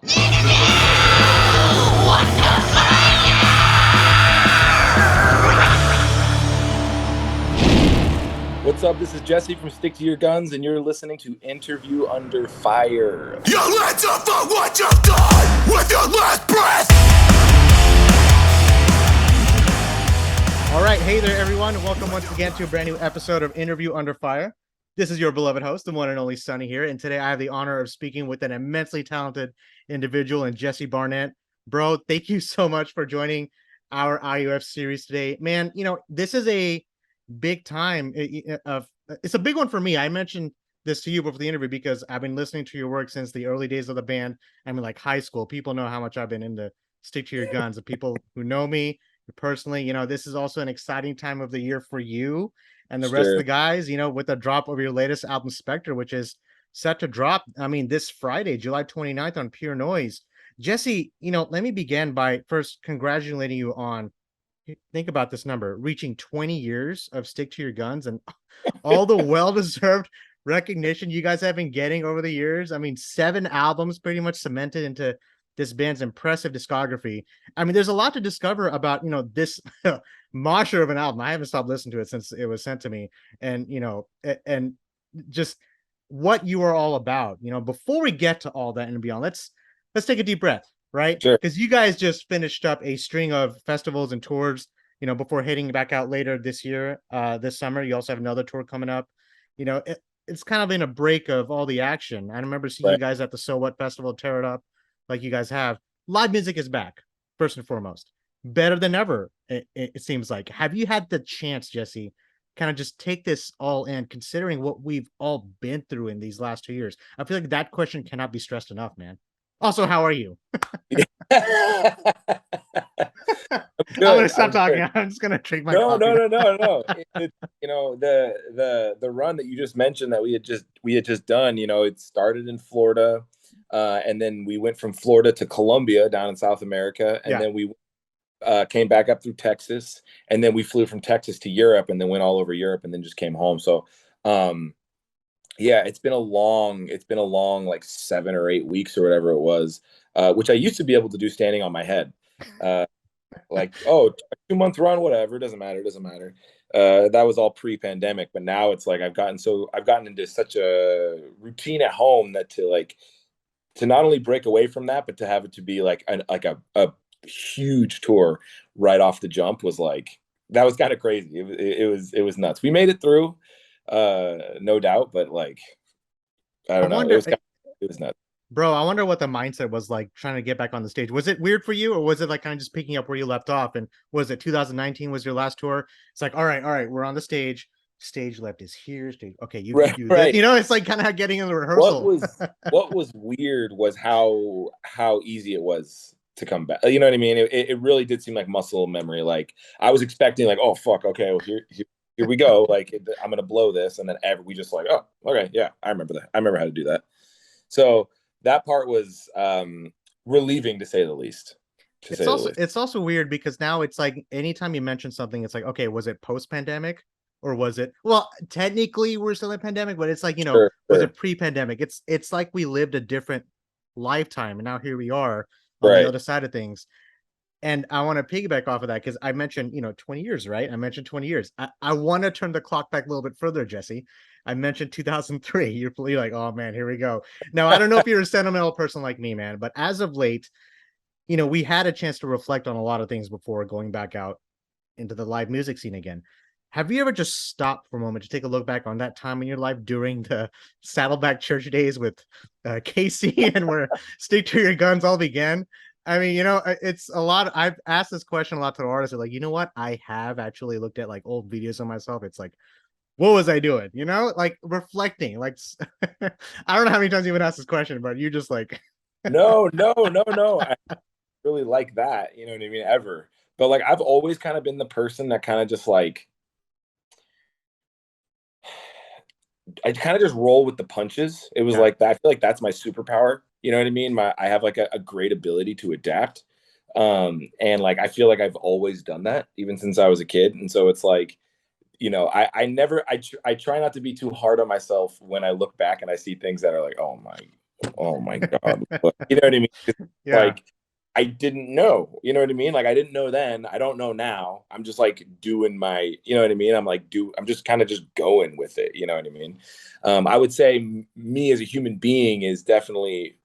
What's up? This is Jesse from Stick to Your Guns, and you're listening to Interview Under Fire. You answer for what you've done with your last breath! All right, hey there, everyone. Welcome once again to a brand new episode of Interview Under Fire. This is your beloved host, the one and only Sonny here, and today I have the honor of speaking with an immensely talented individual in Jesse Barnett. Bro, thank you so much for joining our IUF series today. Man, you know, this is a big time. It's a big one for me. I mentioned this to you before the interview because I've been listening to your work since the early days of the band. I mean, like high school. People know how much I've been into Stick to Your Guns. The people who know me personally, you know, this is also an exciting time of the year for you and the rest of the guys, you know, with the drop of your latest album, Spectre, which is set to drop, I mean, this Friday, July 29th on Pure Noise. Jesse, you know, let me begin by first congratulating you on, think about this number, reaching 20 years of Stick to Your Guns and all the well-deserved recognition you guys have been getting over the years. I mean, 7 albums pretty much cemented into this band's impressive discography. I mean, there's a lot to discover about, you know, this mosher of an album. I haven't stopped listening to it since it was sent to me, and, you know, and just what you are all about. You know, before we get to all that and beyond, let's take a deep breath, right? Sure. Because you guys just finished up a string of festivals and tours, you know, before heading back out later this year, this summer. You also have another tour coming up. You know, it's kind of been a break of all the action. I remember seeing you guys at the So What Festival tear it up like you guys have. Live music is back, first and foremost. Better than ever, it seems like. Have you had the chance, Jesse, kind of just take this all in, considering what we've all been through in these last 2 years? I feel like that question cannot be stressed enough, man. Also, how are you? I'm gonna stop talking. Good. I'm just gonna drink my coffee. No. You know, the run that you just mentioned that we had just done. You know, it started in Florida, and then we went from Florida to Colombia down in South America, and then we came back up through Texas, and then we flew from Texas to Europe, and then went all over Europe, and then just came home. So, yeah, it's been a long like 7 or 8 weeks or whatever it was, which I used to be able to do standing on my head. Like, oh, 2-month run, whatever, doesn't matter. That was all pre-pandemic, but now it's like I've gotten into such a routine at home that to not only break away from that, but to have it to be like a huge tour right off the jump was like, that was kind of crazy. It was nuts. We made it through, no doubt, but like, I don't know. It was nuts. Bro, I wonder what the mindset was like trying to get back on the stage. Was it weird for you, or was it like kind of just picking up where you left off? And was it 2019 was your last tour? It's like, all right, we're on the stage. Stage left is here. Stage, okay, you can do that. You know, it's like kind of getting in the rehearsal. What was weird was how easy it was to come back. You know what I mean? It really did seem like muscle memory. Like I was expecting, like, oh fuck, okay, well here we go. Like I'm gonna blow this, and then we just like, oh, okay, yeah, I remember that. I remember how to do that. So that part was relieving, to say the least. It's also weird because now it's like anytime you mention something, it's like, okay, was it post-pandemic or was it? Well, technically we're still in pandemic, but it's like, you know, was it pre-pandemic? It's like we lived a different lifetime, and now here we are on the other side of things. And I want to piggyback off of that because I mentioned, you know, 20 years, right? I mentioned 20 years. I want to turn the clock back a little bit further, Jesse. I mentioned 2003. You're like, oh man, here we go. Now, I don't know if you're a sentimental person like me, man, but as of late, you know, we had a chance to reflect on a lot of things before going back out into the live music scene again. Have you ever just stopped for a moment to take a look back on that time in your life during the Saddleback Church days with Casey and where Stick to Your Guns all began? I mean, you know, it's a lot. I've asked this question a lot to the artists. They're like, you know what? I have actually looked at like old videos of myself. It's like, what was I doing? You know, like reflecting. Like, I don't know how many times you've been asked this question, but you just like, no. I really like that. You know what I mean? Ever. But like, I've always kind of been the person that kind of just like, I kind of just roll with the punches. It was like that. I feel like that's my superpower. You know what I mean? I have like a great ability to adapt. And like, I feel like I've always done that even since I was a kid. And so it's like, you know, I try not to be too hard on myself when I look back and I see things that are like, oh Oh my God. But, you know what I mean? It's Yeah. like I didn't know. You know what I mean? Like I didn't know then. I don't know now. I'm just like doing my, you know what I mean? I'm just kind of just going with it. You know what I mean? I would say me as a human being is definitely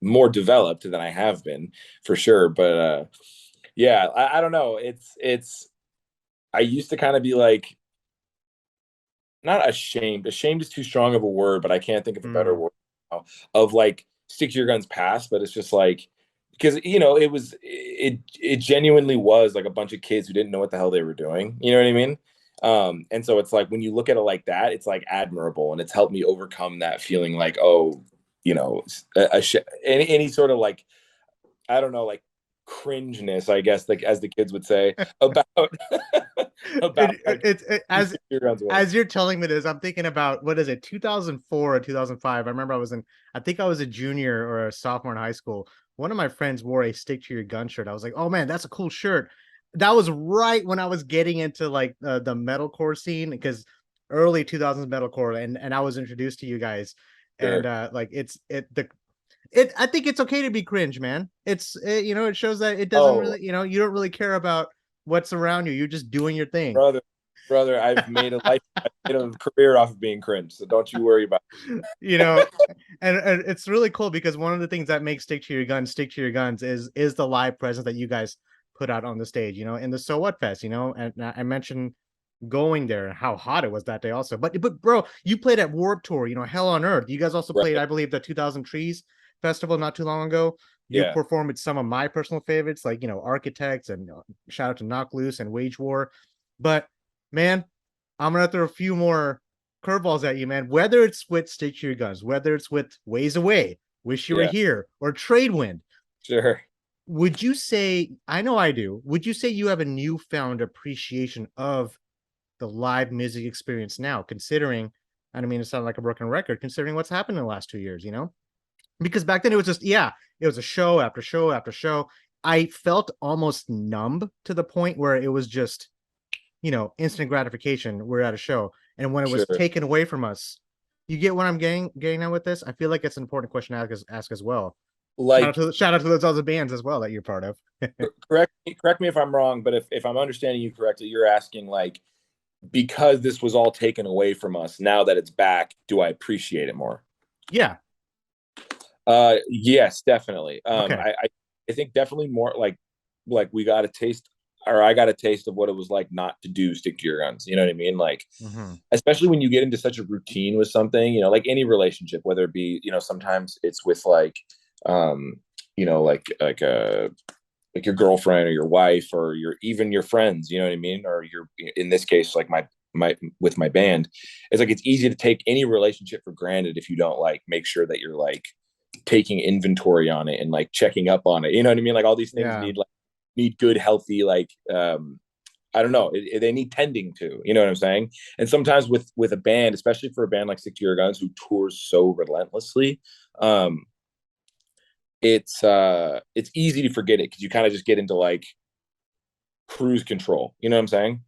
more developed than I have been for sure. But yeah, I don't know. It's I used to kind of be like not ashamed. Ashamed is too strong of a word, but I can't think of a better Mm. word now, of like stick to your guns past. But it's just like because you know it genuinely was like a bunch of kids who didn't know what the hell they were doing. You know what I mean? And so it's like when you look at it like that, it's like admirable, and it's helped me overcome that feeling like oh, you know, any sort of like I don't know like cringeness, I guess, like as the kids would say about about like As your guns away. as you're telling me this, I'm thinking about what is it, 2004 or 2005. I remember I think I was a junior or a sophomore in high school. One of my friends wore a stick to your gun shirt. I was like, oh man, that's a cool shirt. That was right when I was getting into like the metalcore scene because early 2000s metalcore, and I was introduced to you guys, and Sure. like it I think it's okay to be cringe, man. It shows that it doesn't Oh, really, you don't really care about what's around you. You're just doing your thing. brother, brother, I've made a career off of being cringe, so don't you worry about you know, and it's really cool because one of the things that makes stick to your guns is the live presence that you guys put out on the stage, in the So What Fest, and I mentioned going there and how hot it was that day also. But bro, you played at Warp Tour, Hell on Earth. You guys also it. played, Right. I believe, the 2000 Trees Festival not too long ago. You Yeah. performed with some of my personal favorites, like Architects, and shout out to Knock Loose and Wage War. But man, I'm gonna throw a few more curveballs at you, man. Whether it's with Stick to Your Guns, whether it's with Ways Away, Wish You Were Yeah. Here, or Trade Wind, Sure. would you say, I know I do, would you say you have a newfound appreciation of the live music experience now, considering, I don't mean to sound like a broken record, considering what's happened in the last 2 years, Because back then it was just, yeah, it was a show after show after show. I felt almost numb to the point where it was just, instant gratification. We're at a show. And when it was Sure. taken away from us, you get what I'm getting at with this? I feel like it's an important question to ask as well. Like Shout out to those other bands as well that you're part of. correct me if I'm wrong, but if I'm understanding you correctly, you're asking like because this was all taken away from us, now that it's back, do I appreciate it more? Yeah. Yes, definitely. Okay. I think definitely more like we got a taste or I got a taste of what it was like not to do stick to your guns. You know what I mean? Like Mm-hmm. especially when you get into such a routine with something, like any relationship, whether it be, sometimes it's with like like your girlfriend or your wife or even your friends, you know what I mean? Or your in this case, like my with my band, it's like it's easy to take any relationship for granted if you don't like make sure that you're like taking inventory on it and like checking up on it. You know what I mean? Like all these things Yeah. need good, healthy, like I don't know, they need tending to, you know what I'm saying? And sometimes with a band, especially for a band like Stick to Your Guns who tours so relentlessly, um, it's easy to forget it because you kind of just get into like cruise control. You know what I'm saying?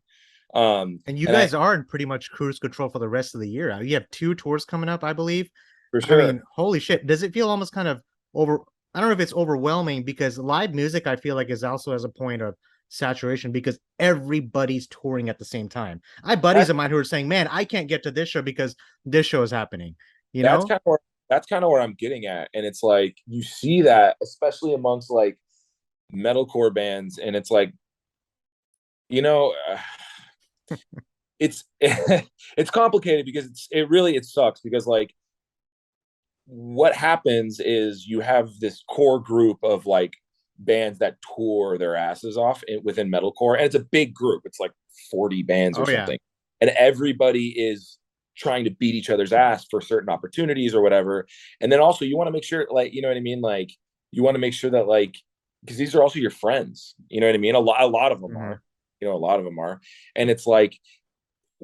And you And I guys are in pretty much cruise control for the rest of the year. You have 2 tours coming up, I believe. for I mean, sure. holy shit. Does it feel almost kind of over? I don't know if it's overwhelming because live music, I feel like, is also as a point of saturation because everybody's touring at the same time. I have buddies That's of mine who are saying, man, I can't get to this show because this show is happening, you that's know? kind of where that's kind of where I'm getting at. And it's like you see that, especially amongst like metalcore bands, and it's like, you know, it's it's complicated because it sucks because like what happens is you have this core group of like bands that tour their asses off within metalcore, and it's a big group. It's like 40 bands or Oh, yeah. something, and everybody is trying to beat each other's ass for certain opportunities or whatever. And then also you want to make sure, like, you know what I mean, like you want to make sure that like because these are also your friends. You know what I mean? A lot of them Mhm. are. A lot of them are, and it's like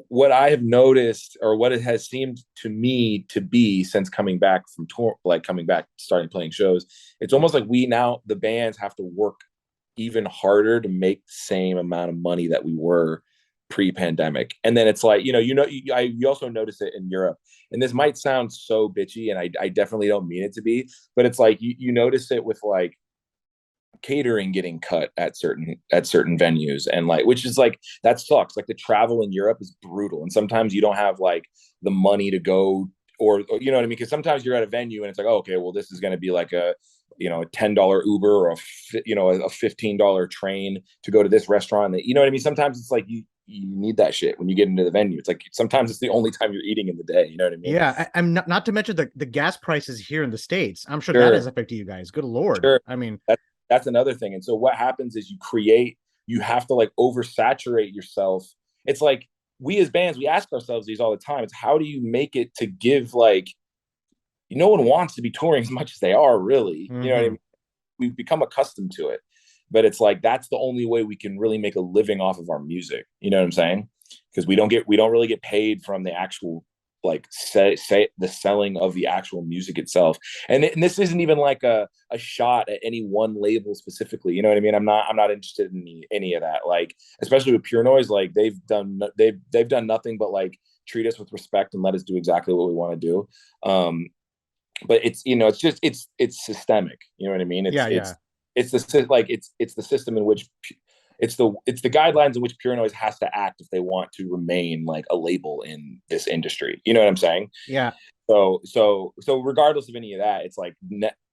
what I have noticed or what it has seemed to me to be since coming back from tour, like coming back, starting playing shows, it's almost like the bands have to work even harder to make the same amount of money that we were pre-pandemic. And then it's like, you also notice it in Europe. And this might sound so bitchy, and I definitely don't mean it to be, but it's like you notice it with like catering getting cut at certain venues, and like, which is like, that sucks. Like the travel in Europe is brutal, and sometimes you don't have like the money to go, or you know what I mean, because sometimes you're at a venue and it's like, oh, okay, well, this is going to be like a $10 Uber, or a $15 train to go to this restaurant. That, you know what I mean, sometimes it's like you need that shit when you get into the venue. It's like sometimes it's the only time you're eating in the day, you know what I mean? Yeah, I'm not to mention the gas prices here in the States. I'm sure that has Sure. affected you guys. Good Lord. Sure. I mean, That's another thing. And so what happens is you have to like oversaturate yourself. It's like, we as bands, we ask ourselves these all the time. It's, how do you make it to give, like, no one wants to be touring as much as they are, really. You know what I mean? We've become accustomed to it. But it's like, that's the only way we can really make a living off of our music. You know what I'm saying? Because we don't really get paid from the actual, like, say the selling of the actual music itself. And this isn't even like a shot at any one label specifically. You know what I mean? I'm not interested in any of that. Like, especially with Pure Noise, like they've done nothing but like treat us with respect and let us do exactly what we want to do. But it's, it's just, it's systemic. You know what I mean? It's the system in which it's the guidelines in which Pure Noise has to act if they want to remain like a label in this industry. You know what I'm saying? yeah. So regardless of any of that, it's like,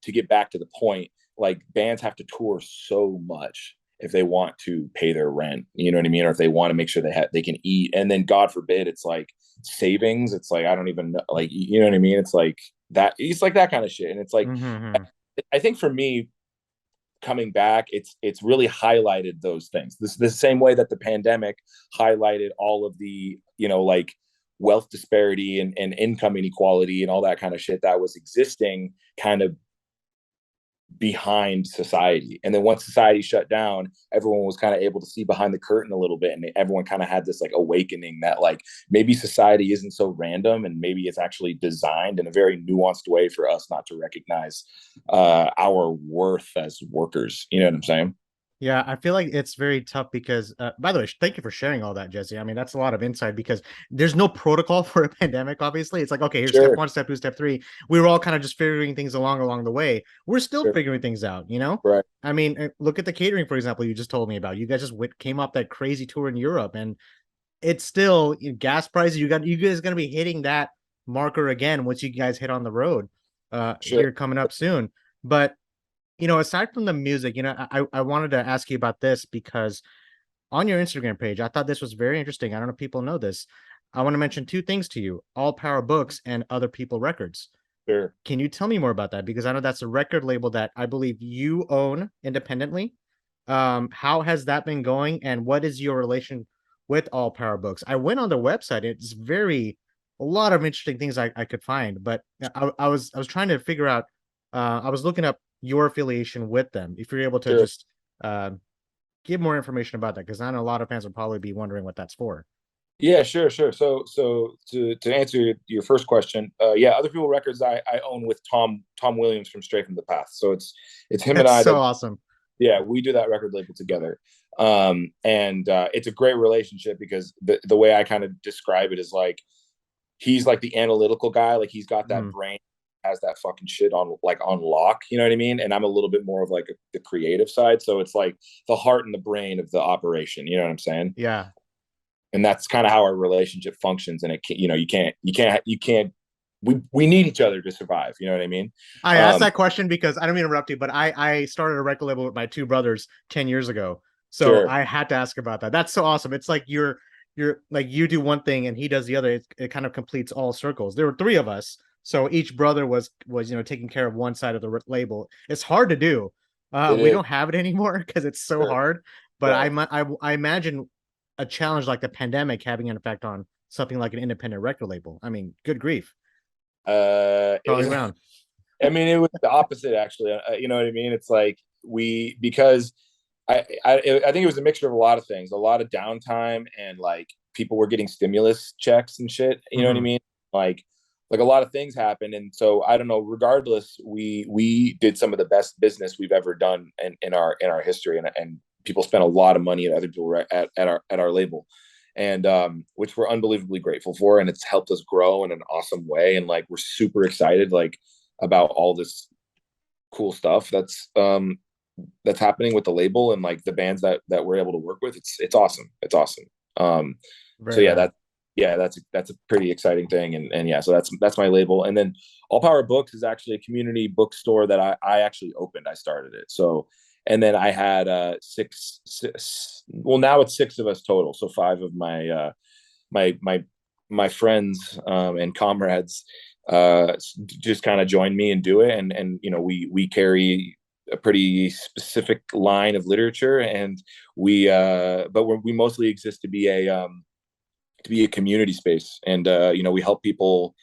to get back to the point, like, bands have to tour so much if they want to pay their rent, you know what I mean? Or if they want to make sure they can eat. And then God forbid, it's like savings. It's like, I don't even know, like, you know what I mean? It's like that kind of shit. And it's like, I think for me, coming back, it's really highlighted those things. This the same way that the pandemic highlighted all of the, like, wealth disparity and income inequality and all that kind of shit that was existing kind of behind society. And then once society shut down, everyone was kind of able to see behind the curtain a little bit, and everyone kind of had this like awakening that, like, maybe society isn't so random, and maybe it's actually designed in a very nuanced way for us not to recognize our worth as workers. You know what I'm saying? Yeah, I feel like it's very tough because, by the way, thank you for sharing all that, Jesse. I mean, that's a lot of insight because there's no protocol for a pandemic, obviously. It's like, okay, here's step Sure. one, step two, step three. We were all kind of just figuring things along the way. We're still Sure. figuring things out, you know? Right. I mean, look at the catering, for example, you just told me about. You guys just came off that crazy tour in Europe, and it's still, gas prices. You guys going to be hitting that marker again once you guys hit on the road Sure. here coming up soon. But aside from the music, I wanted to ask you about this because on your Instagram page, I thought this was very interesting. I don't know if people know this. I want to mention two things to you: All Power Books and Other People Records. Sure. Can you tell me more about that? Because I know that's a record label that I believe you own independently. How has that been going, and what is your relation with All Power Books? I went on their website. It's a lot of interesting things I could find, but I was trying to figure out. I was looking up your affiliation with them. If you're able to Sure. just give more information about that, because I know a lot of fans will probably be wondering what that's for. Yeah, sure. So to answer your first question, yeah, Other People Records I own with Tom Williams from Straight from the Path. So it's him and That's I so that, awesome. yeah, we do that record label together. And it's a great relationship because the way I kind of describe it is like, he's like the analytical guy, like he's got that brain, has that fucking shit on lock, you know what I mean? And I'm a little bit more of like the creative side, so it's like the heart and the brain of the operation, you know what I'm saying? Yeah. And that's kind of how our relationship functions. And you can't we need each other to survive, you know what I mean? I asked that question because I don't mean to interrupt you, but I started a record label with my two brothers 10 years ago. So Sure. I had to ask about that. That's so awesome. It's like you're like, you do one thing and he does the other. It kind of completes all circles. There were three of us, so each brother was taking care of one side of the label. It's hard to do. It We is. don't have it anymore because it's so Sure. hard. But Right. I imagine a challenge like the pandemic having an effect on something like an independent record label. I mean, good grief. It Going was around. I mean, it was the opposite, actually. You know what I mean? It's like, because I think it was a mixture of a lot of things, a lot of downtime, and like people were getting stimulus checks and shit. You know what I mean? Like a lot of things happened, and so I don't know. Regardless, we did some of the best business we've ever done in our history, and people spent a lot of money at other people at our label, and which we're unbelievably grateful for, and it's helped us grow in an awesome way, and like we're super excited like about all this cool stuff that's happening with the label and like the bands that we're able to work with. It's awesome. It's awesome. So Very rad. that's a pretty exciting thing, and yeah, so that's my label. And then All Power Books is actually a community bookstore that I actually opened. I started it. So, and then I had six, well, now it's six of us total, so five of my friends and comrades just kind of join me and do it. And you know, we carry a pretty specific line of literature, and we mostly exist to be a community space. And you know, we help people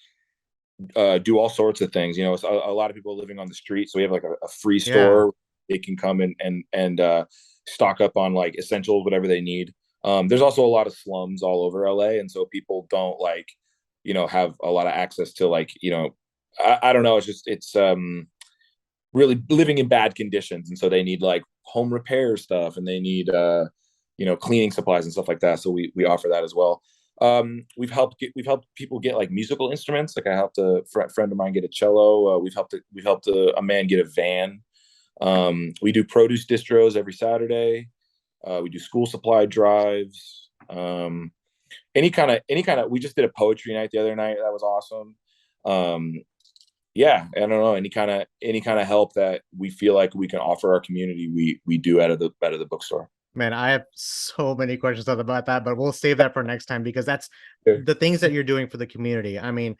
do all sorts of things. You know, a lot of people living on the street, so we have like a free Yeah. store. They can come and stock up on like essentials, whatever they need. There's also a lot of slums all over LA, and so people don't like, you know, have a lot of access to like, you know, I don't know. It's really living in bad conditions, and so they need like home repair stuff, and they need you know, cleaning supplies and stuff like that. So we offer that as well. We've helped people get like musical instruments. Like I helped a friend of mine get a cello. We've helped a man get a van. We do produce distros every Saturday. We do school supply drives. Any kind of. We just did a poetry night the other night. That was awesome. Yeah, I don't know, any kind of help that we feel like we can offer our community, we do out of the bookstore. Man, I have so many questions about that, but we'll save that for next time because that's Sure. the things that you're doing for the community. I mean,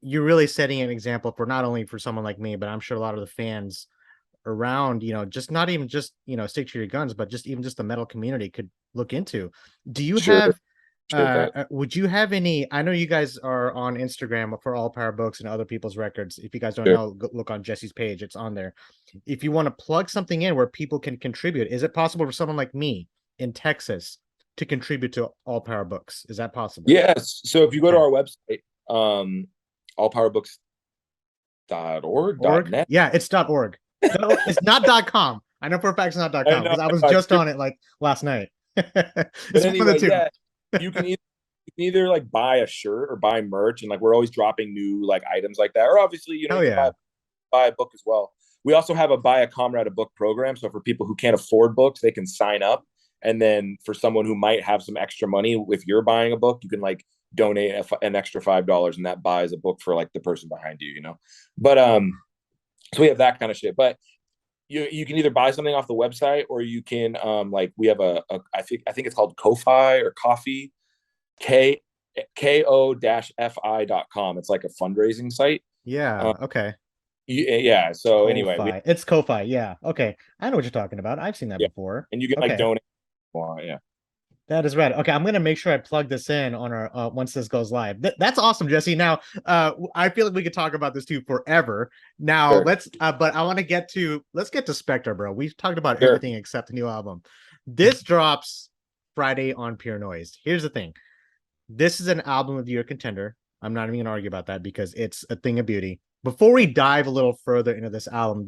you're really setting an example for not only for someone like me, but I'm sure a lot of the fans around, you know, just not even just, you know, stick to your guns, but just even just the metal community could look into. Do you Sure. have Appreciate that. would you have any, I know you guys are on Instagram for All Power Books and other people's records. If you guys don't Sure. know, look on Jesse's page, it's on there. If you want to plug something in where people can contribute, is it possible for someone like me in Texas to contribute to All Power Books? Is that possible? Yes. So if you go to Okay. our website, allpowerbooks.org, Org? .net. Yeah, it's .org. It's not .com. I know for a fact it's not I .com know, because I was I know, just on it like last night. but It's one of the anyway, two. yeah, you can either like buy a shirt or buy merch, and like we're always dropping new like items like that. Or obviously, you know, Hell you can yeah. buy a book as well. We also have a buy a comrade a book program. So for people who can't afford books, they can sign up. And then for someone who might have some extra money, if you're buying a book, you can like donate an extra $5, and that buys a book for like the person behind you, you know. But so we have that kind of shit. But you can either buy something off the website, or you can like we have I think it's called Ko-fi or Coffee, K ko-fi.com. It's like a fundraising site. Yeah. Okay. Yeah. So anyway, Ko-fi. It's Ko-fi. Yeah. Okay. I know what you're talking about. I've seen that yeah, before. and you can like Okay. donate. Well, yeah. That is right. Okay, I'm gonna make sure I plug this in on our once this goes live. That's awesome, Jesse. Now, I feel like we could talk about this too forever. Now, Sure. but I want to let's get to Spectre, bro. We've talked about Sure. everything except the new album. This drops Friday on Pure Noise. Here's the thing: this is an album of the year contender. I'm not even gonna argue about that because it's a thing of beauty. Before we dive a little further into this album,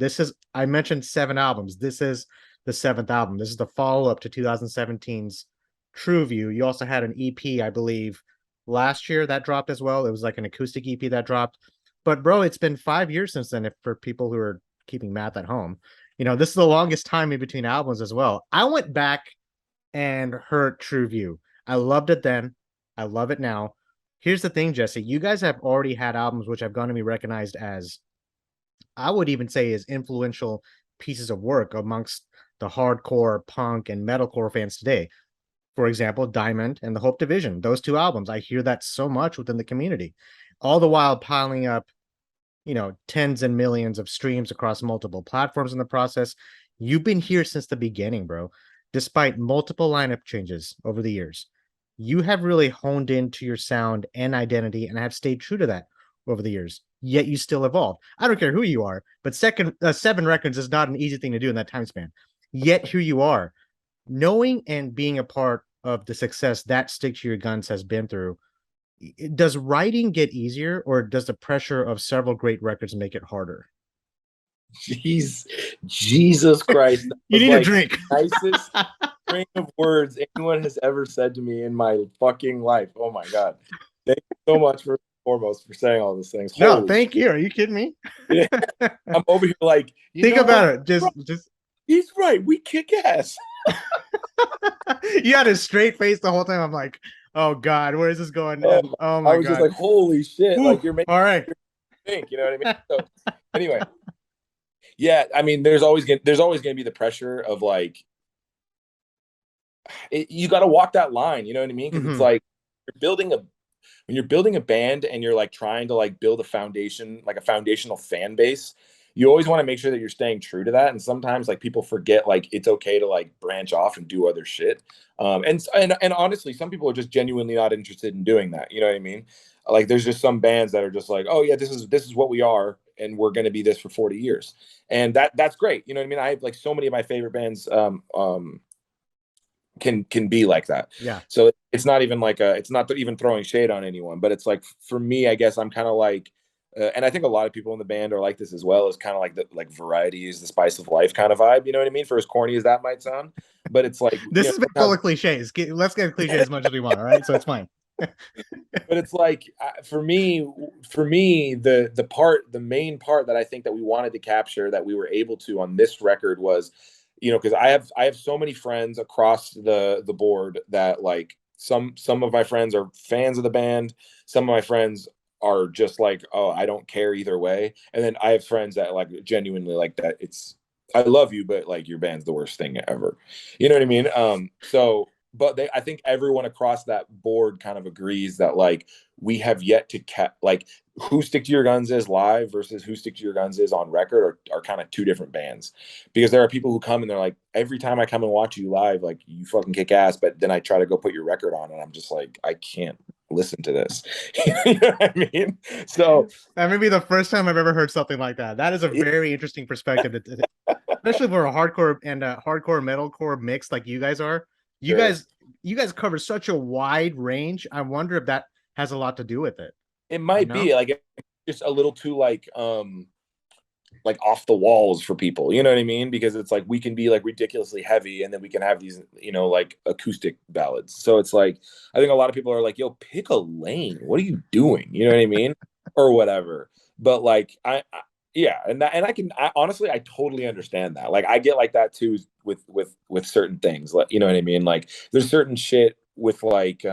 I mentioned 7 albums. This is the 7th album. This is the follow up to 2017's True View. You also had an EP, I believe, last year that dropped as well. It was like an acoustic EP that dropped. But bro, it's been 5 years since then. If for people who are keeping math at home, you know, this is the longest time in between albums as well. I went back and heard True View. I loved it then. I love it now. Here's the thing, Jesse. You guys have already had albums which have gone to be recognized as, I would even say, as influential pieces of work amongst the hardcore, punk, and metalcore fans today. For example, Diamond and the Hope Division, those 2 albums. I hear that so much within the community, all the while piling up, you know, tens and millions of streams across multiple platforms in the process. You've been here since the beginning, bro. Despite multiple lineup changes over the years, you have really honed into your sound and identity and have stayed true to that over the years. Yet you still evolve. I don't care who you are, but 7 records is not an easy thing to do in that time span. Yet here you are, knowing and being a part of the success that Stick to Your Guns has been through. Does writing get easier, or does the pressure of several great records make it harder? Jeez, Jesus Christ. That You was need a like drink. nicest string of words anyone has ever said to me in my fucking life. Oh my God. Thank you so much for foremost for saying all those things. No, Holy thank you. Are you kidding me? shit. I'm over here like, you Think know what? about it. Just He's right. We kick ass. you had a straight face the whole time. I'm like, oh God, where is this going? Oh, Oh I my was just God. like, holy shit. Whew. Like you're making All right. me think, you know what I mean? So anyway, yeah, I mean, there's always gonna be the pressure of like you got to walk that line, you know what I mean? Because it's Mhm. like you're building a when you're building a band and you're like trying to like build a foundation, like a foundational fan base, you always want to make sure that you're staying true to that. And sometimes like people forget like it's okay to like branch off and do other shit. And honestly, some people are just genuinely not interested in doing that. You know what I mean? Like there's just some bands that are just like, oh yeah, this is what we are, and we're going to be this for 40 years, and that's great. You know what I mean? I have like so many of my favorite bands can be like that. Yeah. So it's not even like it's not even throwing shade on anyone, but it's like for me, I guess I'm kind of like, and I think a lot of people in the band are like this as well. Is kind of like the like variety is the spice of life kind of vibe. You know what I mean? For as corny as that might sound, but it's like This has been full of cliches. Let's get cliche as much as we want. All right. So it's fine. but it's like for me the main part that I think that we wanted to capture that we were able to on this record was, because I have so many friends across the board that like some of my friends are fans of the band, some of my friends are just like, oh, I don't care either way, and then I have friends that like genuinely like that it's I love you, but like your band's the worst thing ever, you know what I mean? So but I think everyone across that board kind of agrees that like we have yet to like who Stick to Your Guns is live versus who Stick to Your Guns is on record are kind of two different bands, because there are people who come and they're like, every time I come and watch you live, like you fucking kick ass, but then I try to go put your record on and I'm just like, I can't listen to this. You know what I mean? So That may be the first time I've ever heard something like that. That is a very interesting perspective, especially for a hardcore and a hardcore metalcore mix like you guys are. You sure. guys, you guys cover such a wide range. I wonder if that has a lot to do with it. It You might know? be like it's just a little too like off the walls for people, you know what I mean? Because it's like we can be like ridiculously heavy and then we can have these, like acoustic ballads. So it's like I think a lot of people are like, yo, pick a lane. What are you doing? You know what I mean? Or whatever. But like yeah, and honestly I totally understand that. Like I get like that too with certain things. Like, you know what I mean? Like there's certain shit with like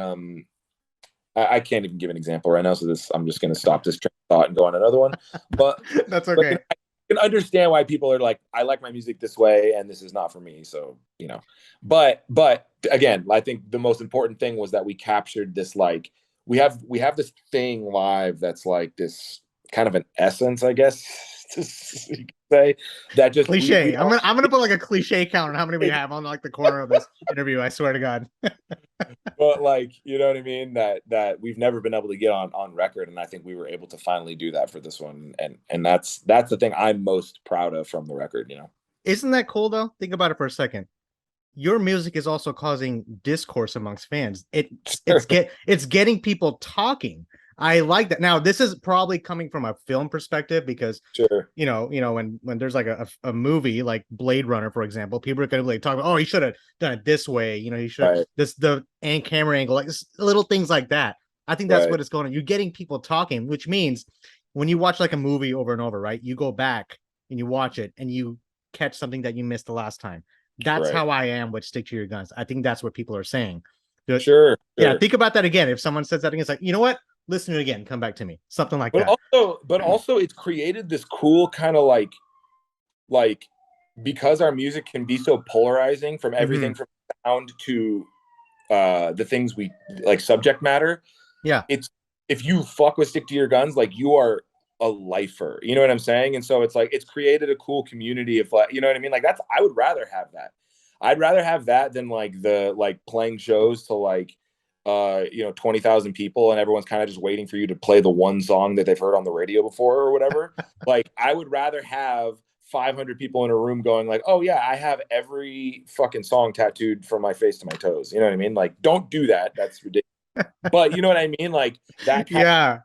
I can't even give an example right now, so I'm just gonna stop this train of thought and go on another one. But That's but okay. I can understand why people are like, I like my music this way, and this is not for me. So but again, I think the most important thing was that we captured this like we have this thing live that's like this kind of an essence, I guess you could say that just we Cliche. I'm don't. gonna put like a cliche count on how many we have on like the corner of this interview. I swear to God. But like, you know what I mean, that we've never been able to get on record, and I think we were able to finally do that for this one, and that's the thing I'm most proud of from the record. Isn't that cool though? Think about it for a second. Your music is also causing discourse amongst fans. It's getting people talking. I like that. Now, this is probably coming from a film perspective because Sure. when there's like a movie like Blade Runner, for example, people are gonna like talk about, oh, he should have done it this way, he should Right. the camera angle, like little things like that. I think that's Right. what it's going on. You're getting people talking, which means when you watch like a movie over and over, right? You go back and you watch it and you catch something that you missed the last time. That's Right. how I am with Stick to Your Guns. I think that's what people are saying. But, Sure. yeah, Sure. think about that again. If someone says that again, it's like, you know what? Listen to it again. Come back to me. Something like But that. also it's created this cool kind of like because our music can be so polarizing from everything Mhm. from sound to the things we like subject matter. Yeah. It's if you fuck with Stick to Your Guns, like you are a lifer, you know what I'm saying? And so it's like it's created a cool community of like, you know what I mean? Like I would rather have that. I'd rather have that than like the like playing shows to like 20,000 people and everyone's kind of just waiting for you to play the one song that they've heard on the radio before or whatever. Like I would rather have 500 people in a room going like, oh yeah, I have every fucking song tattooed from my face to my toes. You know what I mean? Like don't do that. That's ridiculous. But you know what I mean? Like Yeah.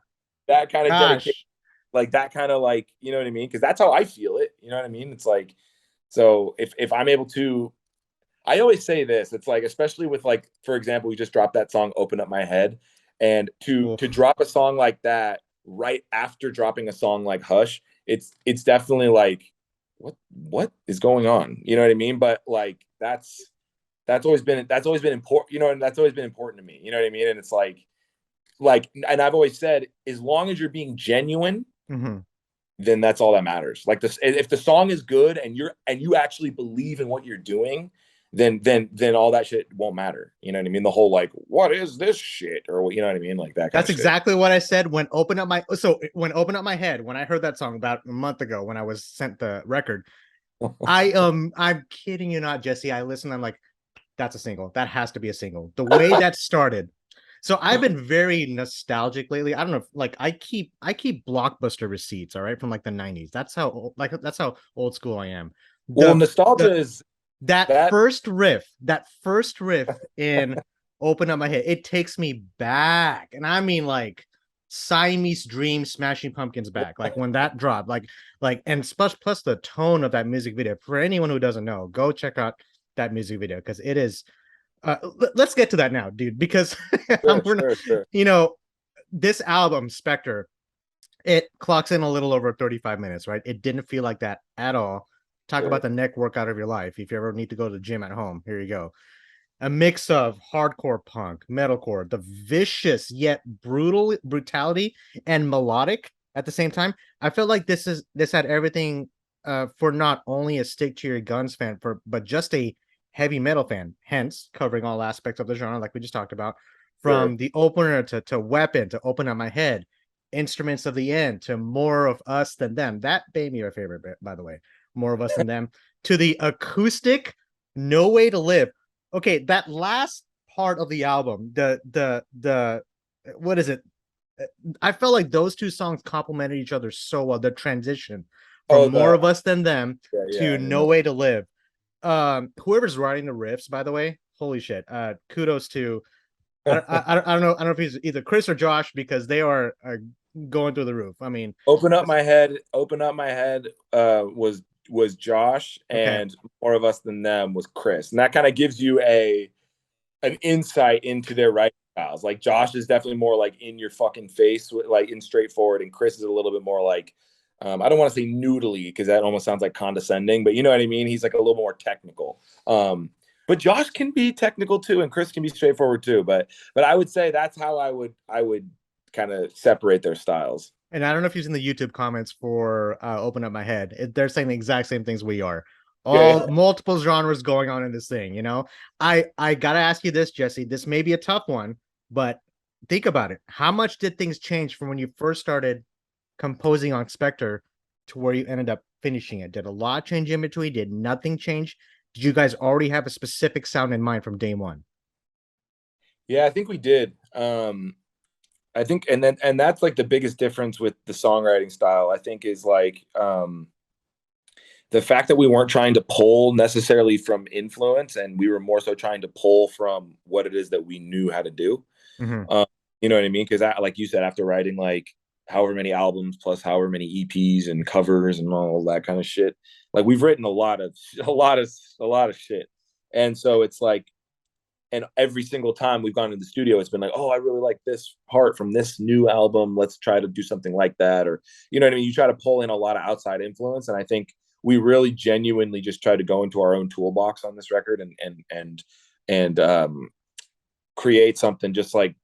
that kind of dedication, Gosh. like that kind of like, you know what I mean? Because that's how I feel it. You know what I mean? It's like, so if I'm able to, I always say this. It's like, especially with like, for example, we just dropped that song "Open Up My Head," and to Oof. drop a song like that right after dropping a song like "Hush," it's definitely like, what is going on? You know what I mean? But like that's always been important. You know, and that's always been important to me. You know what I mean? And it's like, and I've always said, as long as you're being genuine, Mm-hmm. then that's all that matters. Like this, if the song is good and you actually believe in what you're doing, then all that shit won't matter. You know what I mean? The whole like, what is this shit, or you know what I mean, like that kind That's of shit. exactly what I said when Open Up My Head, when I heard that song about a month ago when I was sent the record. I'm kidding you not, Jesse. I listened, I'm like, that's a single. That has to be a single. The way that started. So I've been very nostalgic lately. I don't know if, like, I keep blockbuster receipts, all right, from like the 90s. That's how old school I am. Well, The nostalgia the is that that. first riff in Open Up My Head, it takes me back. And I mean like Siamese Dream Smashing Pumpkins back. Like when that dropped, and plus the tone of that music video. For anyone who doesn't know, go check out that music video because it is let's get to that now, dude, because Sure, we're not, sure, sure. you know, this album, Spectre, it clocks in a little over 35 minutes, right? It didn't feel like that at all. Talk about Sure. the neck workout of your life. If you ever need to go to the gym at home, here you go. A mix of hardcore punk, metalcore, the vicious yet brutality and melodic at the same time. I feel like this had everything for not only a stick to your guns fan, but just a heavy metal fan, hence covering all aspects of the genre, like we just talked about, Sure. from the opener to Weapon to Open Up My Head, Instruments of the End to More of Us Than Them. That made me a favorite bit, by the way. More of Us Than Them to the acoustic No Way to Live. Okay, that last part of the album, the what is it? I felt like those two songs complemented each other so well. The transition from Oh, More of Us Than Them yeah, to yeah, No Way to Live. Whoever's writing the riffs, by the way, holy shit. Kudos to I don't know if he's either Chris or Josh because they are going through the roof. I mean, Open Up My Head. Open Up My Head was Josh, okay. and More of Us Than Them was Chris, and that kind of gives you a an insight into their writing styles. Like Josh is definitely more like in your fucking face, like in straightforward, and Chris is a little bit more like, I don't want to say noodly because that almost sounds like condescending, but you know what I mean. He's like a little more technical. But Josh can be technical too, and Chris can be straightforward too. But I would say that's how I would kind of separate their styles. And I don't know if you've seen the YouTube comments for Open Up My Head. They're saying the exact same things we are. All Good. multiple genres going on in this thing, you know. I gotta ask you this, Jesse. This may be a tough one, but think about it. How much did things change from when you first started composing on Spectre to where you ended up finishing it? Did a lot change in between? Did nothing change? Did you guys already have a specific sound in mind from day one? Yeah, I think we did. I think, and that's like the biggest difference with the songwriting style. I think is like the fact that we weren't trying to pull necessarily from influence, and we were more so trying to pull from what it is that we knew how to do. Mm-hmm. Um, you know what I mean? Because like you said, after writing like however many albums plus however many EPs and covers and all that kind of shit, like we've written a lot of shit, and so it's like, and every single time we've gone to the studio, it's been like, oh, I really like this part from this new album. Let's try to do something like that. Or, you know what I mean? You try to pull in a lot of outside influence. And I think we really genuinely just tried to go into our own toolbox on this record and create something just like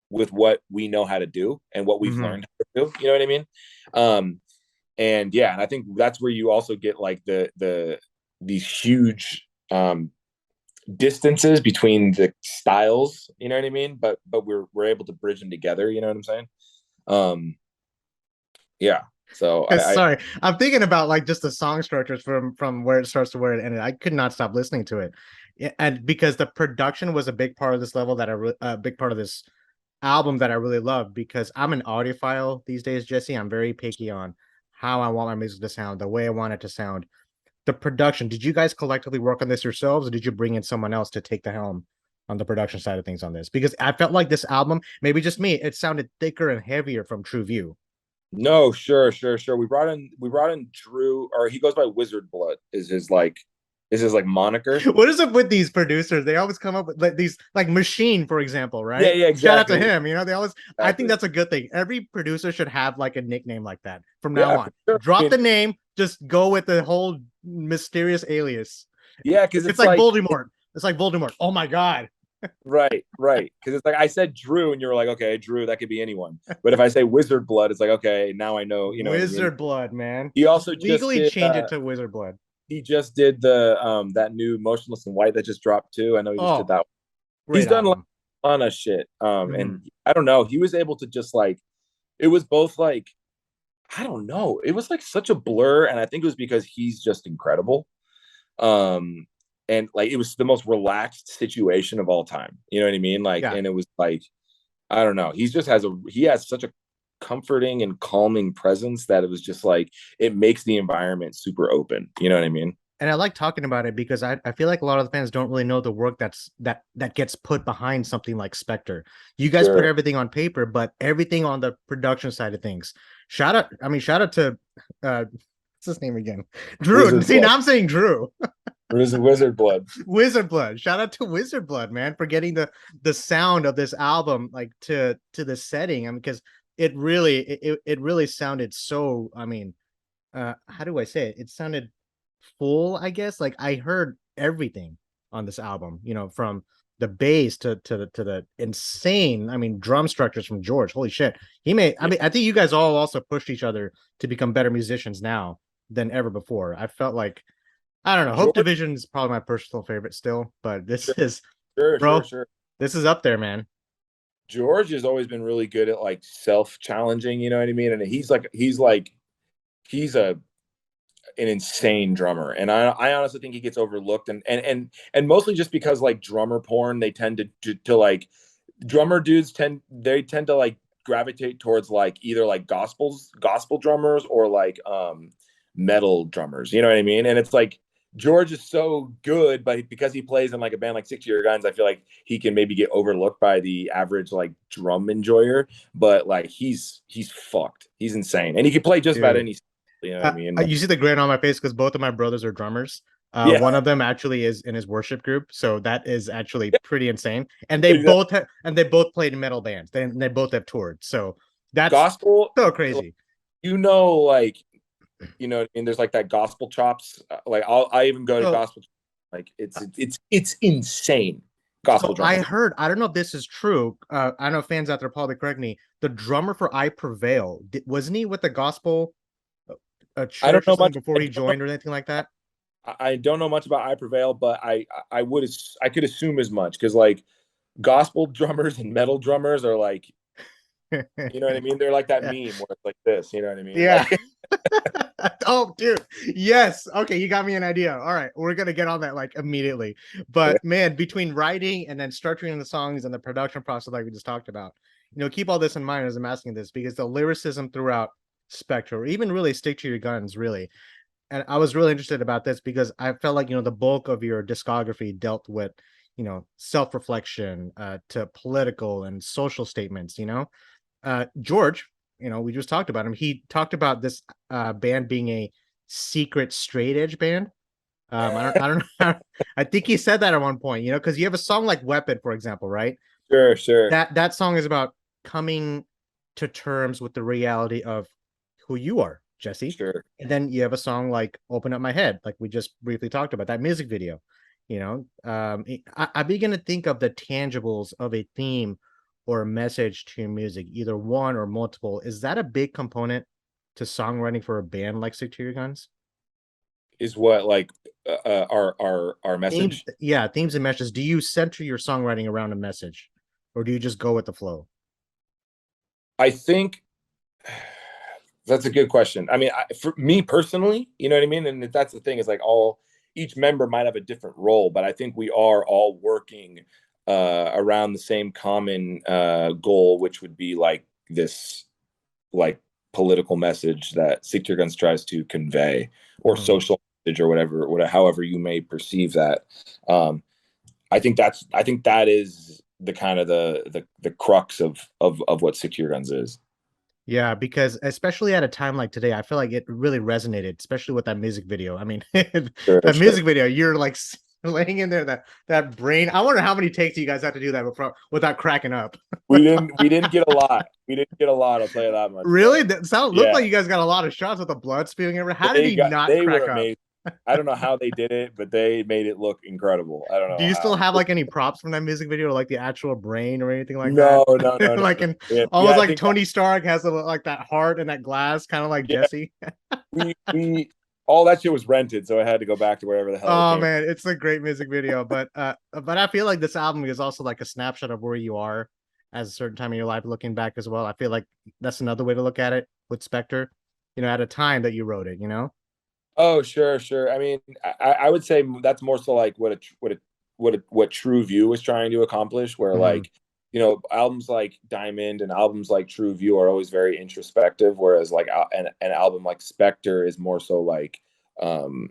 with what we know how to do and what we've Mm-hmm. learned how to do. You know what I mean? Um, and yeah, and I think that's where you also get like these huge distances between the styles, you know what I mean? But we're able to bridge them together, you know what I'm saying? Um yeah. So I Sorry, I'm thinking about like just the song structures from where it starts to where it ended. I could not stop listening to it, and because the production was a big part of this level a big part of this album that I really love. Because I'm an audiophile these days, Jesse. I'm very picky on how I want my music to sound, the way I want it to sound. The production. Did you guys collectively work on this yourselves, or did you bring in someone else to take the helm on the production side of things on this? Because I felt like this album, maybe just me, it sounded thicker and heavier from True View. no, sure. We brought in Drew, or he goes by Wizard Blood is his like Is his like moniker? What is up with these producers? They always come up with like these, like Machine, for example, Yeah, right? yeah, Shout out to exactly. him. You know, they always. I think Exactly. that's a good thing. Every producer should have like a nickname like that from now Yeah, for on. sure. I Drop the mean, name, just go with the whole mysterious alias. yeah, because It's it's like like Voldemort. It's like Voldemort. Oh my god. right, right. Because it's like I said Drew, and you were like, okay, Drew, that could be anyone. But if I say Wizard Blood, it's like, okay, now I know. You know what I mean? Wizard Blood, man. He also just Legally did. change it to Wizard Blood. He just did the that new Motionless in White that just dropped too. I know he just did Oh, that. He's great done like album. a ton of shit. Mhm. And I don't know. He was able to just like it was both like I don't know. It was like such a blur, and I think it was because he's just incredible. Um, and like it was the most relaxed situation of all time. You know what I mean? Like, Yeah. and it was like I don't know. He has such a comforting and calming presence that it was just like it makes the environment super open. You know what I mean? And I like talking about it because I feel like a lot of the fans don't really know the work that gets put behind something like Spectre. You guys put Sure. everything on paper, but everything on the production side of things. Shout out to what's his name again? Drew. Wizard See, blood. now I'm saying Drew. Wizard blood. Wizard Blood. Shout out to Wizard Blood, man, for getting the sound of this album like to the setting. I mean, because it really sounded so. I mean, how do I say it? It sounded full, I guess. Like I heard everything on this album, you know, from the bass to the insane, I mean, drum structures from George. Holy shit. I Yeah. mean, I think you guys all also pushed each other to become better musicians now than ever before. I felt like I don't know. Hope George, Division is probably my personal favorite still, but this sure, is, sure, sure, bro, sure. this is up there, man. George has always been really good at like self-challenging, you know what I mean? And he's an insane drummer. And I honestly think he gets overlooked and mostly just because like drummer porn, they tend to like drummer dudes tend to like gravitate towards like either like gospel drummers or like metal drummers. You know what I mean? And it's like George is so good, but because he plays in like a band like Six Year Guns, I feel like he can maybe get overlooked by the average like drum enjoyer. But like he's fucked. He's insane, and he can play just about Dude. any. You know what I mean? You see the grin on my face because both of my brothers are drummers. Yeah, One of them actually is in his worship group, so that is actually yeah, pretty insane. exactly. And they both played in metal bands. They both have toured, so that's Gospel, so crazy. you know, like you know, and there's like that gospel chops. Like I even go to So gospel. Like it's insane. so Gospel I drumming. heard. I don't know if this is true. I know fans out there probably correct me. The drummer for I Prevail wasn't he with the gospel a I don't church or know something much. before he joined or anything like that? I don't know much about I Prevail, but I could assume as much because like gospel drummers and metal drummers are like you know what I mean. They're like that Yeah. meme where it's like this. You know what I mean? Yeah. Like Oh, dude. Yes. Okay, you got me an idea. All right, we're gonna get on that like immediately. But man, between writing and then structuring the songs and the production process, like we just talked about, you know, keep all this in mind as I'm asking this because the lyricism throughout Spectre, or even really stick to your guns, really. And I was really interested about this because I felt like, you know, the bulk of your discography dealt with, you know, self-reflection, to political and social statements, you know. George, you know, we just talked about him. He talked about this band being a secret straight edge band. I don't know. I think he said that at one point, you know, because you have a song like Weapon, for example, right? sure, sure, That song is about coming to terms with the reality of who you are, Jesse. sure. And then you have a song like Open Up My Head, like we just briefly talked about, that music video. You know, I begin to think of the tangibles of a theme or a message to music, either one or multiple. Is that a big component to songwriting for a band like Stick to Your Guns? Is what like our Themes, message. yeah, themes and messages. Do you center your songwriting around a message, or do you just go with the flow? I think that's a good question. I mean, for me personally, you know what I mean, and that's the thing is like all each member might have a different role, but I think we are all working around the same common goal, which would be like this like political message that Stick to Your Guns tries to convey, or Mhm. social message, or whatever, however you may perceive that. Um, I think that is the kind of the crux of what Stick to Your Guns is. Yeah, because especially at a time like today, I feel like it really resonated, especially with that music video. I mean, Sure, that sure. music video, you're like laying in there, that brain. I wonder how many takes you guys have to do that without cracking up. We didn't get a lot. We didn't get a lot, I'll tell you that much. Really? But That sound looked yeah, like you guys got a lot of shots with the blood spewing everywhere. How did he not they were crack up? amazing. I don't know how they did it, but they made it look incredible. I don't Do know you still how. have like any props from that music video, or like the actual brain or anything like that? No, no, no, no, Like no. in Yeah, almost I like think that, Tony Stark has like that heart and that glass, kind of like yeah, Jesse. we all that shit was rented, so I had to go back to wherever the hell it Oh came. man, it's a great music video, but I feel like this album is also like a snapshot of where you are as a certain time in your life looking back as well. I feel like that's another way to look at it with Spectre, at a time that you wrote it, Oh, sure, sure. I mean, I would say that's more so like what True View was trying to accomplish, where Hmm. like, albums like Diamond and albums like True View are always very introspective, whereas like an album like Spectre is more so like um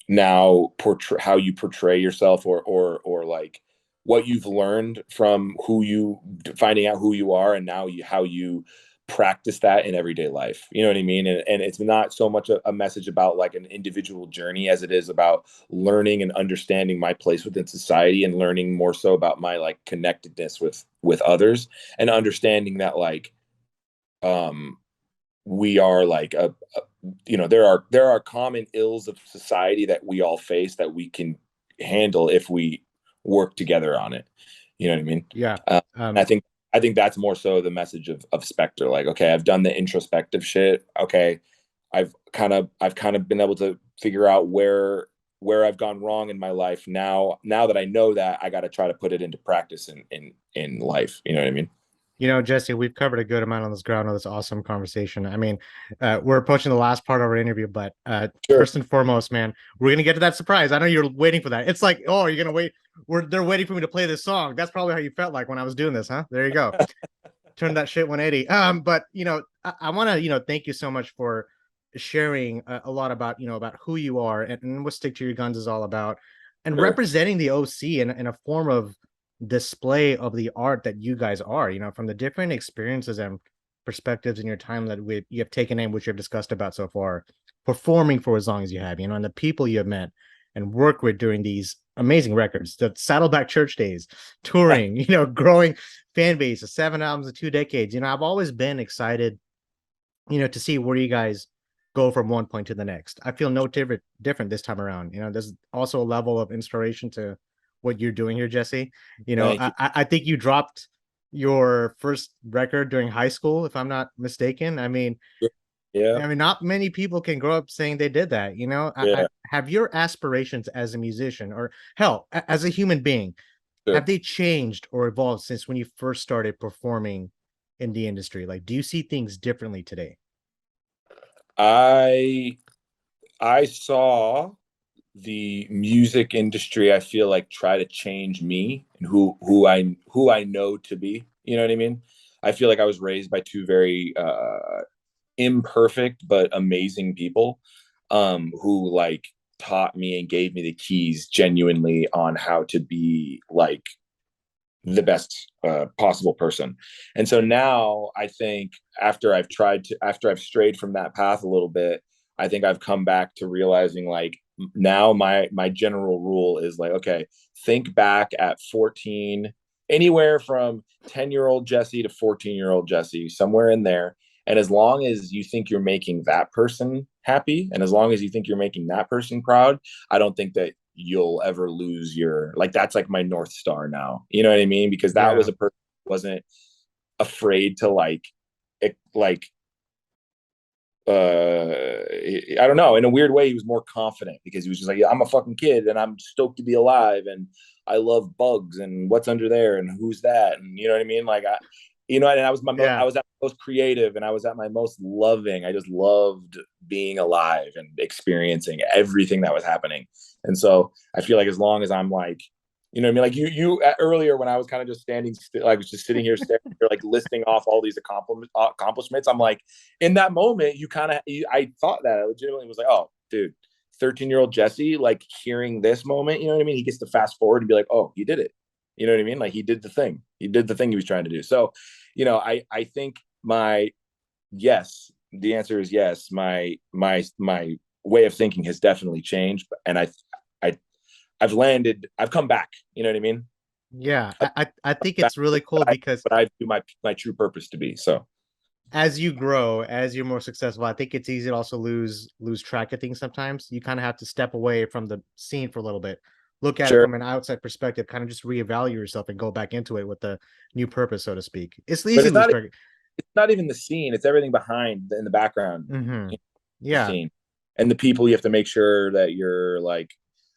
now portray how you portray yourself, or like what you've learned from who you finding out who you are, and now how you practice that in everyday life. You know what I mean? And it's not so much a message about like an individual journey as it is about learning and understanding my place within society, and learning more so about my like connectedness with others, and understanding that like um we are like there are common ills of society that we all face that we can handle if we work together on it. You know what I mean? Yeah. uh, Um, I think that's more so the message of Spectre. Like, okay, I've done the introspective shit. Okay, I've kind of been able to figure out where I've gone wrong in my life. Now that I know that, I got to try to put it into practice in life. You know what I mean? Jesse, we've covered a good amount on this ground of this awesome conversation. I mean, we're approaching the last part of our interview, but Sure. first and foremost, man, we're gonna get to that surprise. I know you're waiting for that. It's like, oh, you're gonna wait. They're waiting for me to play this song. That's probably how you felt like when I was doing this, huh? There you go. Turn that shit 180. But I want to thank you so much for sharing a lot about about who you are and what Stick to Your Guns is all about, and Sure. representing the OC in a form of display of the art that you guys are. From the different experiences and perspectives in your time that you have taken in, which you have discussed about so far, performing for as long as you have, and the people you have met and worked with during these amazing records, the Saddleback Church days, touring, growing fan base of 7 albums in 2 decades. I've always been excited, to see where you guys go from one point to the next. I feel no different this time around. There's also a level of inspiration to what you're doing here, Jesse. Thank you. I think you dropped your first record during high school, if I'm not mistaken. Yeah. Not many people can grow up saying they did that. Yeah. Have your aspirations as a musician, or hell, as a human being, Sure. have they changed or evolved since when you first started performing in the industry? Like, do you see things differently today? I I saw the music industry, I feel like, try to change me and who I know to be. You know what I mean? I feel like I was raised by two very imperfect but amazing people, who like taught me and gave me the keys genuinely on how to be like the best possible person. And so now I think after I've strayed from that path a little bit, I think I've come back to realizing like now my general rule is like, okay, think back at 14, anywhere from 10-year-old Jesse to 14-year-old Jesse, somewhere in there. And as long as you think you're making that person happy, and as long as you think you're making that person proud, I don't think that you'll ever lose your, like, that's like my North Star now. You know what I mean? Because that was Yeah. a person who wasn't afraid to like I don't know, in a weird way he was more confident, because he was just like, yeah, I'm a fucking kid and I'm stoked to be alive, and I love bugs and what's under there and who's that, and you know what I mean, like and I Yeah. was at my most creative, and I was at my most loving. I just loved being alive and experiencing everything that was happening. And so I feel like as long as I'm like, you know what I mean? Like you earlier, when I was kind of just standing still, I was just sitting here staring, like listing off all these accomplishments. I'm like, in that moment, I thought that I legitimately was like, oh, dude, 13-year-old Jesse, like hearing this moment, you know what I mean? He gets to fast forward and be like, oh, he did it. You know what I mean? Like he did the thing. He did the thing he was trying to do. So, I think my yes, the answer is yes. My way of thinking has definitely changed, and I I've come back. You know what I mean? Yeah, I've I think come back, it's really cool but because I do my true purpose to be. So as you grow, as you're more successful, I think it's easy to also lose track of things sometimes. You kind of have to step away from the scene for a little bit, look at it sure, from an outside perspective, kind of just reevaluate yourself and go back into it with the new purpose, so to speak. It's but easy to lose track. it's not even the scene. It's everything behind in the background, Mm-hmm. the Yeah, scene, and the people you have to make sure that you're like.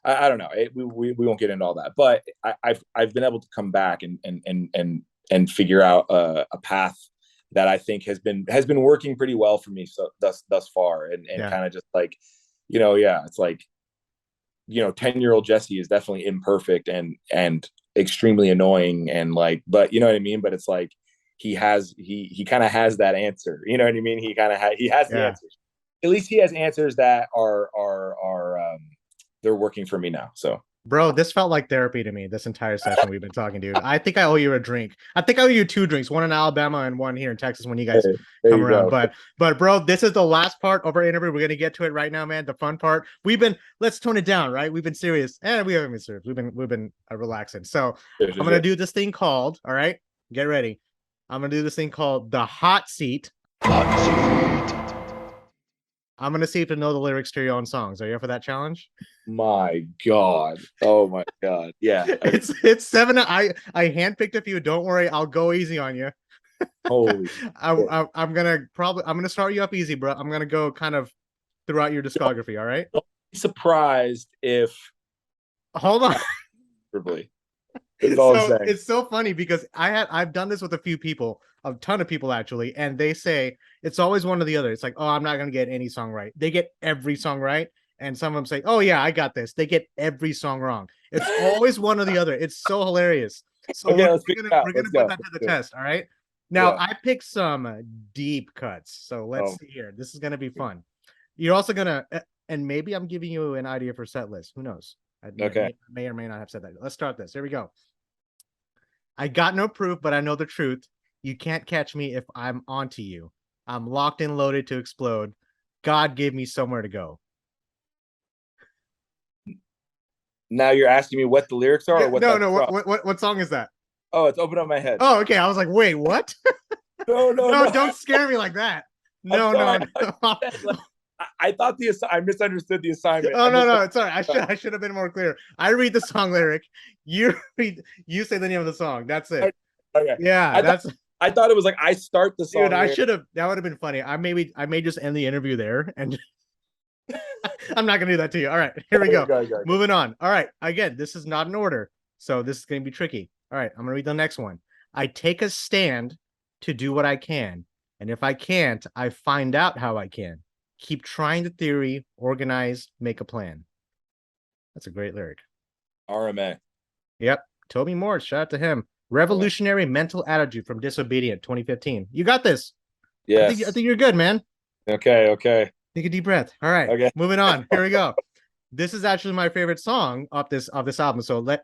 I don't know. We won't get into all that, but I've been able to come back and figure out a path that I think has been working pretty well for me so thus far, and yeah, kind of just like, yeah, it's like, 10-year-old Jesse is definitely imperfect and extremely annoying, and like, but you know what I mean. But it's like he kind of has that answer. You know what I mean? He has the yeah. answers. At least he has answers that are they're working for me now. So Bro, this felt like therapy to me this entire session we've been talking, dude. I think I owe you a drink. I think I owe you two drinks, one in Alabama and one here in Texas when you guys hey, there come you around. go. But bro, this is the last part of our interview. We're gonna get to it right now, man. The fun part. Let's tone it down, right? We've been serious. And we haven't been serious. We've been relaxing. So Sure, sure, I'm gonna sure. do this thing called, all right, get ready. I'm gonna do this thing called the hot seat. Hot seat. I'm gonna see if you know the lyrics to your own songs. Are you up for that challenge? My God. Oh my God. Yeah. Okay. It's seven. I handpicked a few. Don't worry, I'll go easy on you. Holy shit. I'm gonna start you up easy, bro. I'm gonna go kind of throughout your discography. All right. Don't be surprised if Hold on. probably is all I'm So saying. it's so funny because I've done this with a few people, a ton of people actually, and they say it's always one or the other. It's like, oh, I'm not gonna get any song right. They get every song right, and some of them say, oh yeah, I got this. They get every song wrong. It's always one or the other. It's so hilarious. So Okay, let's figure it out. we're Let's gonna put go. that to the Let's test. All right. Now Yeah. I picked some deep cuts. So let's Oh, see here. This is gonna be fun. You're also gonna, and maybe I'm giving you an idea for set list. Who knows? I okay. may or may not have said that. Let's start this. Here we go. I got no proof, but I know the truth. You can't catch me if I'm onto you. I'm locked and loaded to explode. God gave me somewhere to go. Now you're asking me what the lyrics are Yeah, or what no, that's no. from. What song is that? Oh, it's Open Up My Head. Oh, okay. I was like, wait, what? No, no, No, no. don't scare me like that. I'm No, no, sorry. no. I thought I misunderstood the assignment. Oh no, no, sorry. I should have been more clear. I read the song lyric. You say the name of the song. That's it. Okay. Yeah, I thought that's I thought it was like I start the dude. song I lyric. should have. That would have been funny. I may just end the interview there, and I'm not gonna do that to you. All right, here we go. Go. Moving on. All right. Again, this is not in order, so this is gonna be tricky. All right, I'm gonna read the next one. I take a stand to do what I can, and if I can't, I find out how I can. Keep trying the theory, organize, make a plan. That's a great lyric. RMA. Yep. Toby Morse, shout out to him. Revolutionary mental attitude from Disobedient 2015. You got this. I Yes. think you're good, man. Okay. Take a deep breath. All right. Okay. Moving on. Here we go. This is actually my favorite song of this album. So let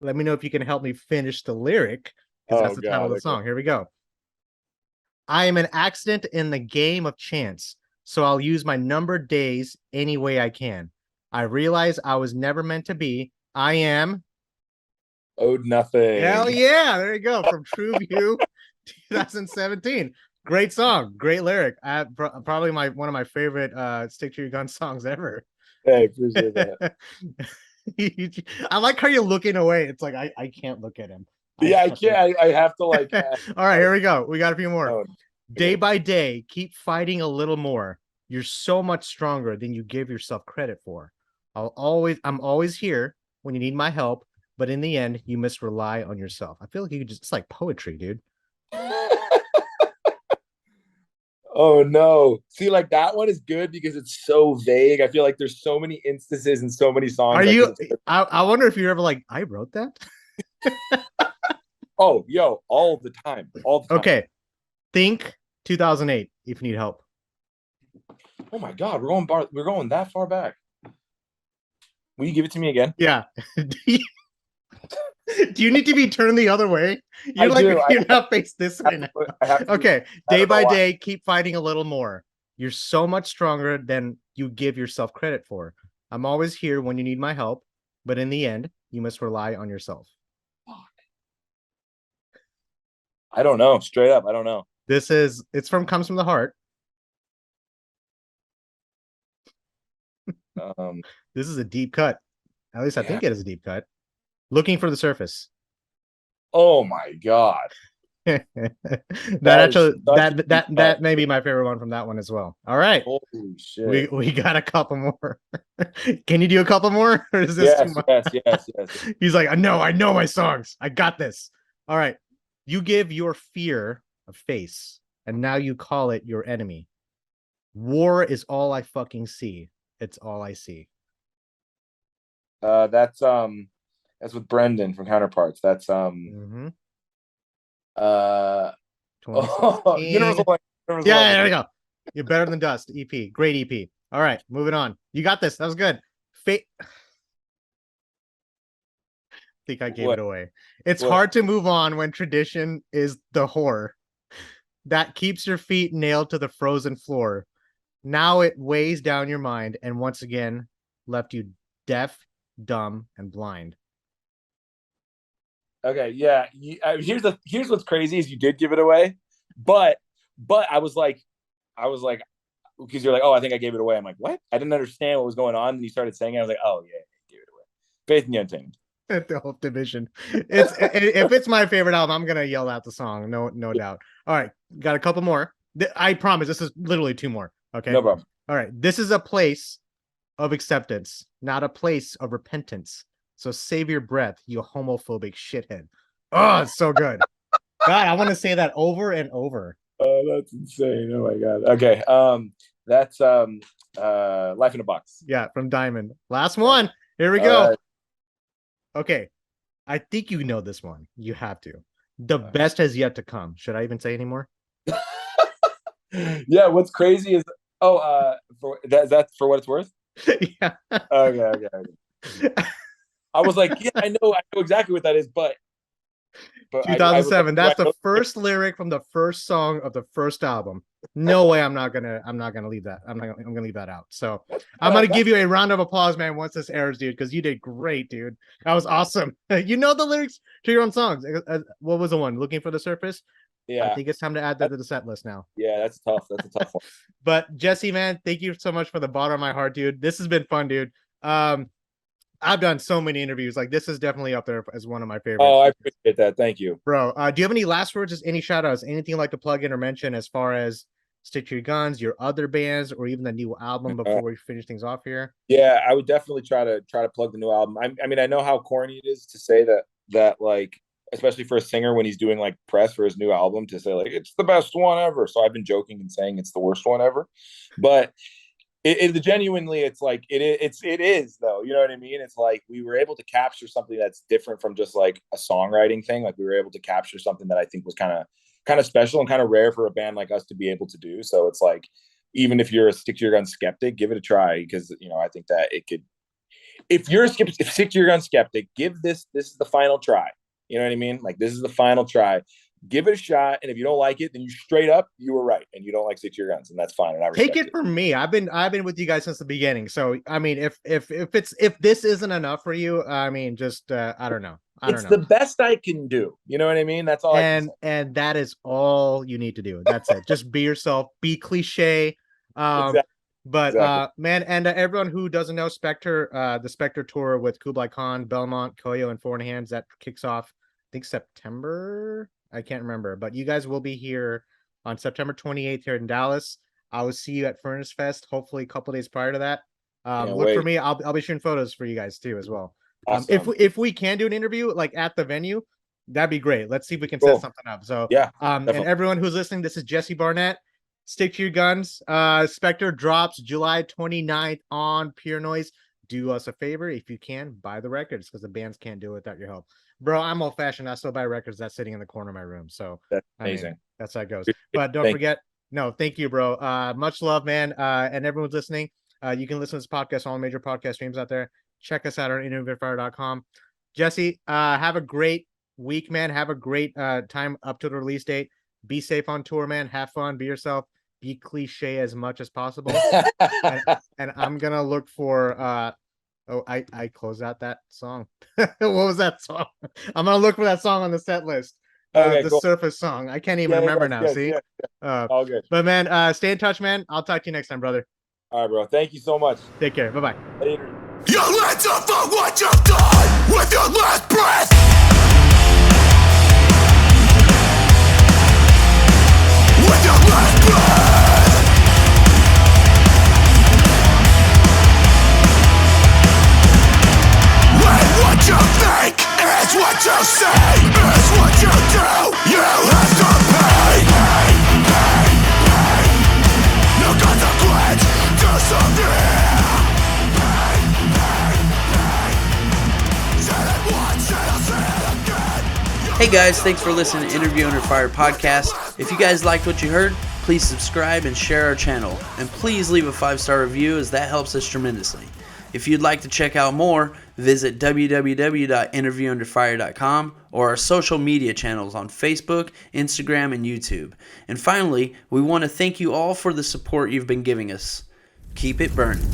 me know if you can help me finish the lyric because that's Oh the title God. of the Okay. song. Here we go. I am an accident in the game of chance, so I'll use my numbered days any way I can. I realize I was never meant to be. I am. Owed nothing. Hell yeah. There you go. From True View 2017. Great song. Great lyric. Probably one of my favorite Stick to Your Gun songs ever. Hey, appreciate that. I like how you're looking away. It's like I can't look at him. Yeah, I can't. I have to like. All right, here we go. We got a few more. Oh, Day by day, keep fighting a little more. You're so much stronger than you give yourself credit for. I'm always here when you need my help, but in the end, you must rely on yourself. I feel like it's like poetry, dude. oh no. See, like that one is good because it's so vague. I feel like there's so many instances and so many songs. Are you? I wonder if you're ever like, I wrote that. Oh, yo, all the time. All the time. Okay. Think 2008 if you need help. Oh my God, we're going that far back. Will you give it to me again? Yeah. Do you need to be turned the other way? I do. You're not faced this way now. I have to Okay, I day don't know by why. day, keep fighting a little more. You're so much stronger than you give yourself credit for. I'm always here when you need my help, but in the end, you must rely on yourself. I don't know. Straight up, I don't know. It's from Comes from the Heart. Um, This is a deep cut. At least I yeah. think it is a deep cut. Looking for the surface. Oh my God. that That is actually such a deep cut. that may be my favorite one from that one as well. All right. Holy We shit. got a couple more. Can you do a couple more? Or is this too Yes, much? yes. He's like, I know my songs. I got this. All right. You give your fear a face, and now you call it your enemy. War is all I fucking see. It's all I see. That's with Brendan from Counterparts. That's Mm-hmm. uh Universal 2016. Language. Universal Yeah, Language. there we go. You're better than Dust. EP. Great EP. All right, moving on. You got this. That was good. Fate. I think I gave What? it away. It's What? hard to move on when tradition is the whore that keeps your feet nailed to the frozen floor. Now it weighs down your mind and once again left you deaf, dumb, and blind. Okay, yeah. Here's what's crazy is you did give it away, but I was like because you're like, oh, I think I gave it away. I'm like, what? I didn't understand what was going on. And you started saying it. I was like, oh yeah, I gave it away. Faith in the Untamed. The whole division. It's if it's my favorite album, I'm gonna yell out the song. No doubt. All right, got a couple more. I promise this is literally two more. Okay. No problem. All right. This is a place of acceptance, not a place of repentance. So save your breath, you homophobic shithead. Oh, it's so good. God, I want to say that over and over. Oh, that's insane. Oh my God. Okay. That's Life in a Box. Yeah, from Diamond. Last one. Here we go. Okay. I think you know this one. You have to. The best has yet to come. Should I even say anymore? Yeah, what's crazy is for that's for what it's worth. Yeah. Okay. I was like, yeah, I know exactly what that is, but 2007. That's the I first lyric from the first song of the first album. No way, I'm not gonna leave that. I'm gonna leave that out. So I'm gonna give you a round of applause, man, once this airs, dude, because you did great, dude. That was awesome. You know the lyrics to your own songs. What was the one? Looking for the Surface? Yeah. I think it's time to add that to the set list now. Yeah, that's tough. That's a tough one. But Jesse, man, thank you so much for the bottom of my heart, dude. This has been fun, dude. I've done so many interviews. Like, this is definitely up there as one of my favorites. Oh, I appreciate that. Thank you, bro. Do you have any last words? Just any shout outs, anything you'd like to plug in or mention as far as Stick to Your Guns, your other bands, or even the new album before we finish things off here? Yeah, I would definitely try to plug the new album. I mean, I know how corny it is to say that like, especially for a singer when he's doing like press for his new album, to say like it's the best one ever. So I've been joking and saying it's the worst one ever, but it genuinely, it's like it is though. You know what I mean? It's like we were able to capture something that's different from just like a songwriting thing. Like we were able to capture something that I think was kind of special and kind of rare for a band like us to be able to do. So it's like, even if you're a Stick to Your Gun skeptic, give it a try, because I think that it could. If you're a Stick to Your Gun skeptic, give this is the final try. You know what I mean? Like, this is the final try. Give it a shot, and if you don't like it, then you straight up, you were right, and you don't like Stick to Your Guns, and that's fine. And I take it from me. I've been with you guys since the beginning. So I mean, if this isn't enough for you, I mean, just I don't know. It's the best I can do. You know what I mean? That's all. And that is all you need to do. That's it. Just be yourself. Be cliche. Exactly. But man, and everyone who doesn't know Spectre, the Spectre tour with Kublai Khan, Belmont, Koyo, and Four in Hands, that kicks off, I think, September. I can't remember, but you guys will be here on September 28th here in Dallas. I will see you at Furnace Fest, hopefully a couple days prior to that. Look for me. I'll be shooting photos for you guys too as well. Awesome. If we can do an interview like at the venue, that'd be great. Let's see if we can set something up. So yeah. And everyone who's listening, this is Jesse Barnett. Stick to Your Guns. Spectre drops July 29th on Pure Noise. Do us a favor, if you can, buy the records, because the bands can't do it without your help. Bro, I'm old fashioned. I still buy records that's sitting in the corner of my room. So that's amazing. I mean, that's how it goes. But don't forget. No, thank you, bro. Much love, man. And everyone's listening. You can listen to this podcast on all major podcast streams out there. Check us out on interviewfire.com. Jesse, have a great week, man. Have a great time up to the release date. Be safe on tour, man. Have fun. Be yourself. Be cliche as much as possible. and I'm gonna look for oh, I closed out that song. What was that song? I'm gonna look for that song on the set list. Okay, The cool. Surface song. I can't even remember now. Good, See? yeah. All good. But man, stay in touch, man. I'll talk to you next time, brother. All right, bro. Thank you so much. Take care. Bye-bye. Later. You'll answer for what you've done with your last breath. With your last breath. And what you think is what you say, is what you do. You have to pay. No consequence to severe. Hey guys, thanks for listening to Interview Under Fire podcast. If you guys liked what you heard, please subscribe and share our channel. And please leave a 5-star review, as that helps us tremendously. If you'd like to check out more, visit www.interviewunderfire.com or our social media channels on Facebook, Instagram, and YouTube. And finally, we want to thank you all for the support you've been giving us. Keep it burning.